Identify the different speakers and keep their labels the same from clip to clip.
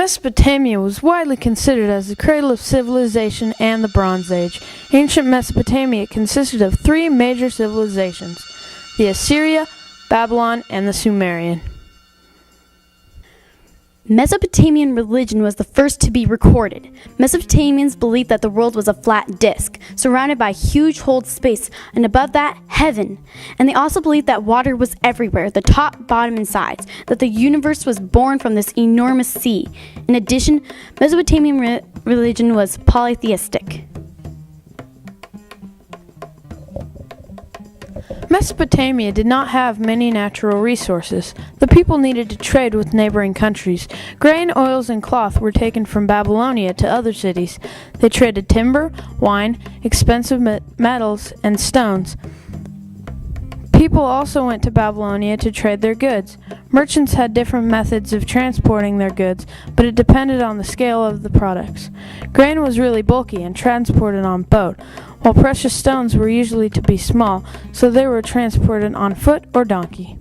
Speaker 1: Mesopotamia was widely considered as the cradle of civilization and the Bronze Age. Ancient Mesopotamia consisted of three major civilizations: the Assyria, Babylon, and the Sumerian.
Speaker 2: Mesopotamian religion was the first to be recorded. Mesopotamians believed that the world was a flat disk, surrounded by a huge whole space, and above that, heaven. And they also believed that water was everywhere, the top, bottom, and sides, that the universe was born from this enormous sea. In addition, Mesopotamian religion was polytheistic.
Speaker 1: Mesopotamia did not have many natural resources. The people needed to trade with neighboring countries. Grain, oils, and cloth were taken from Babylonia to other cities. They traded timber, wine, expensive metals, and stones. People also went to Babylonia to trade their goods. Merchants had different methods of transporting their goods, but it depended on the scale of the products. Grain was really bulky and transported on boat, while precious stones were usually to be small, so they were transported on foot or donkey.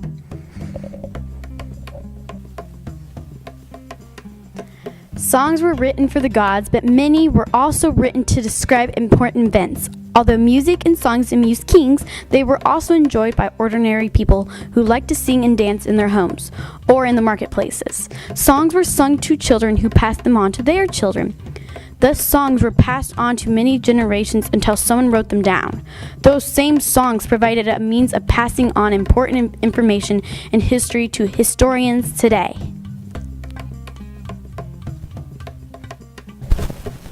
Speaker 2: Songs were written for the gods, but many were also written to describe important events. Although music and songs amused kings, they were also enjoyed by ordinary people who liked to sing and dance in their homes or in the marketplaces. Songs were sung to children who passed them on to their children. Thus, songs were passed on to many generations until someone wrote them down. Those same songs provided a means of passing on important information and history to historians today.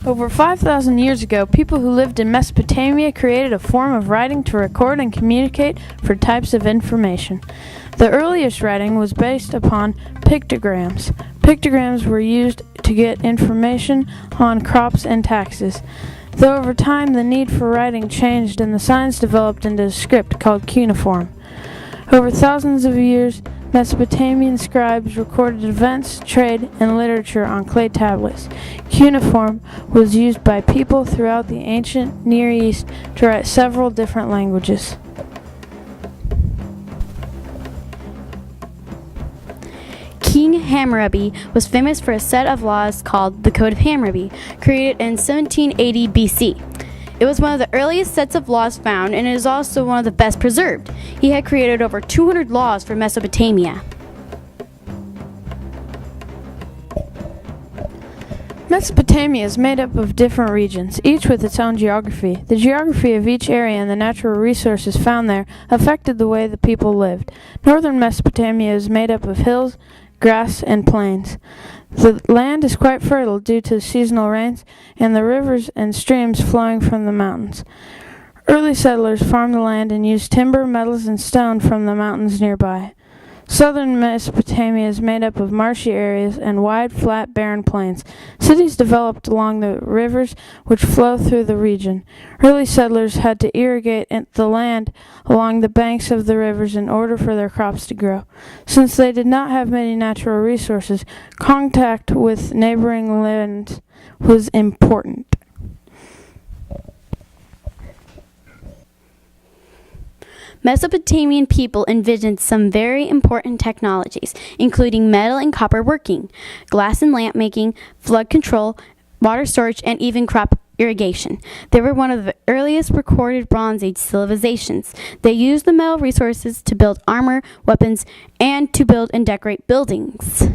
Speaker 1: Over 5,000 years ago, people who lived in Mesopotamia created a form of writing to record and communicate for types of information. The earliest writing was based upon pictograms. Pictograms were used to get information on crops and taxes. Though over time the need for writing changed and the signs developed into a script called cuneiform. Over thousands of years, Mesopotamian scribes recorded events, trade, and literature on clay tablets. Cuneiform was used by people throughout the ancient Near East to write several different languages.
Speaker 2: King Hammurabi was famous for a set of laws called the Code of Hammurabi, created in 1780 BC. It was one of the earliest sets of laws found, and it is also one of the best preserved. He had created over 200 laws for Mesopotamia.
Speaker 1: Mesopotamia is made up of different regions, each with its own geography. The geography of each area and the natural resources found there affected the way the people lived. Northern Mesopotamia is made up of hills, grass, and plains. The land is quite fertile due to seasonal rains and the rivers and streams flowing from the mountains. Early settlers farmed the land and used timber, metals, and stone from the mountains nearby. Southern Mesopotamia is made up of marshy areas and wide, flat, barren plains. Cities developed along the rivers which flow through the region. Early settlers had to irrigate the land along the banks of the rivers in order for their crops to grow. Since they did not have many natural resources, contact with neighboring lands was important.
Speaker 2: Mesopotamian people envisioned some very important technologies, including metal and copper working, glass and lamp making, flood control, water storage, and even crop irrigation. They were one of the earliest recorded Bronze Age civilizations. They used the metal resources to build armor, weapons, and to build and decorate buildings.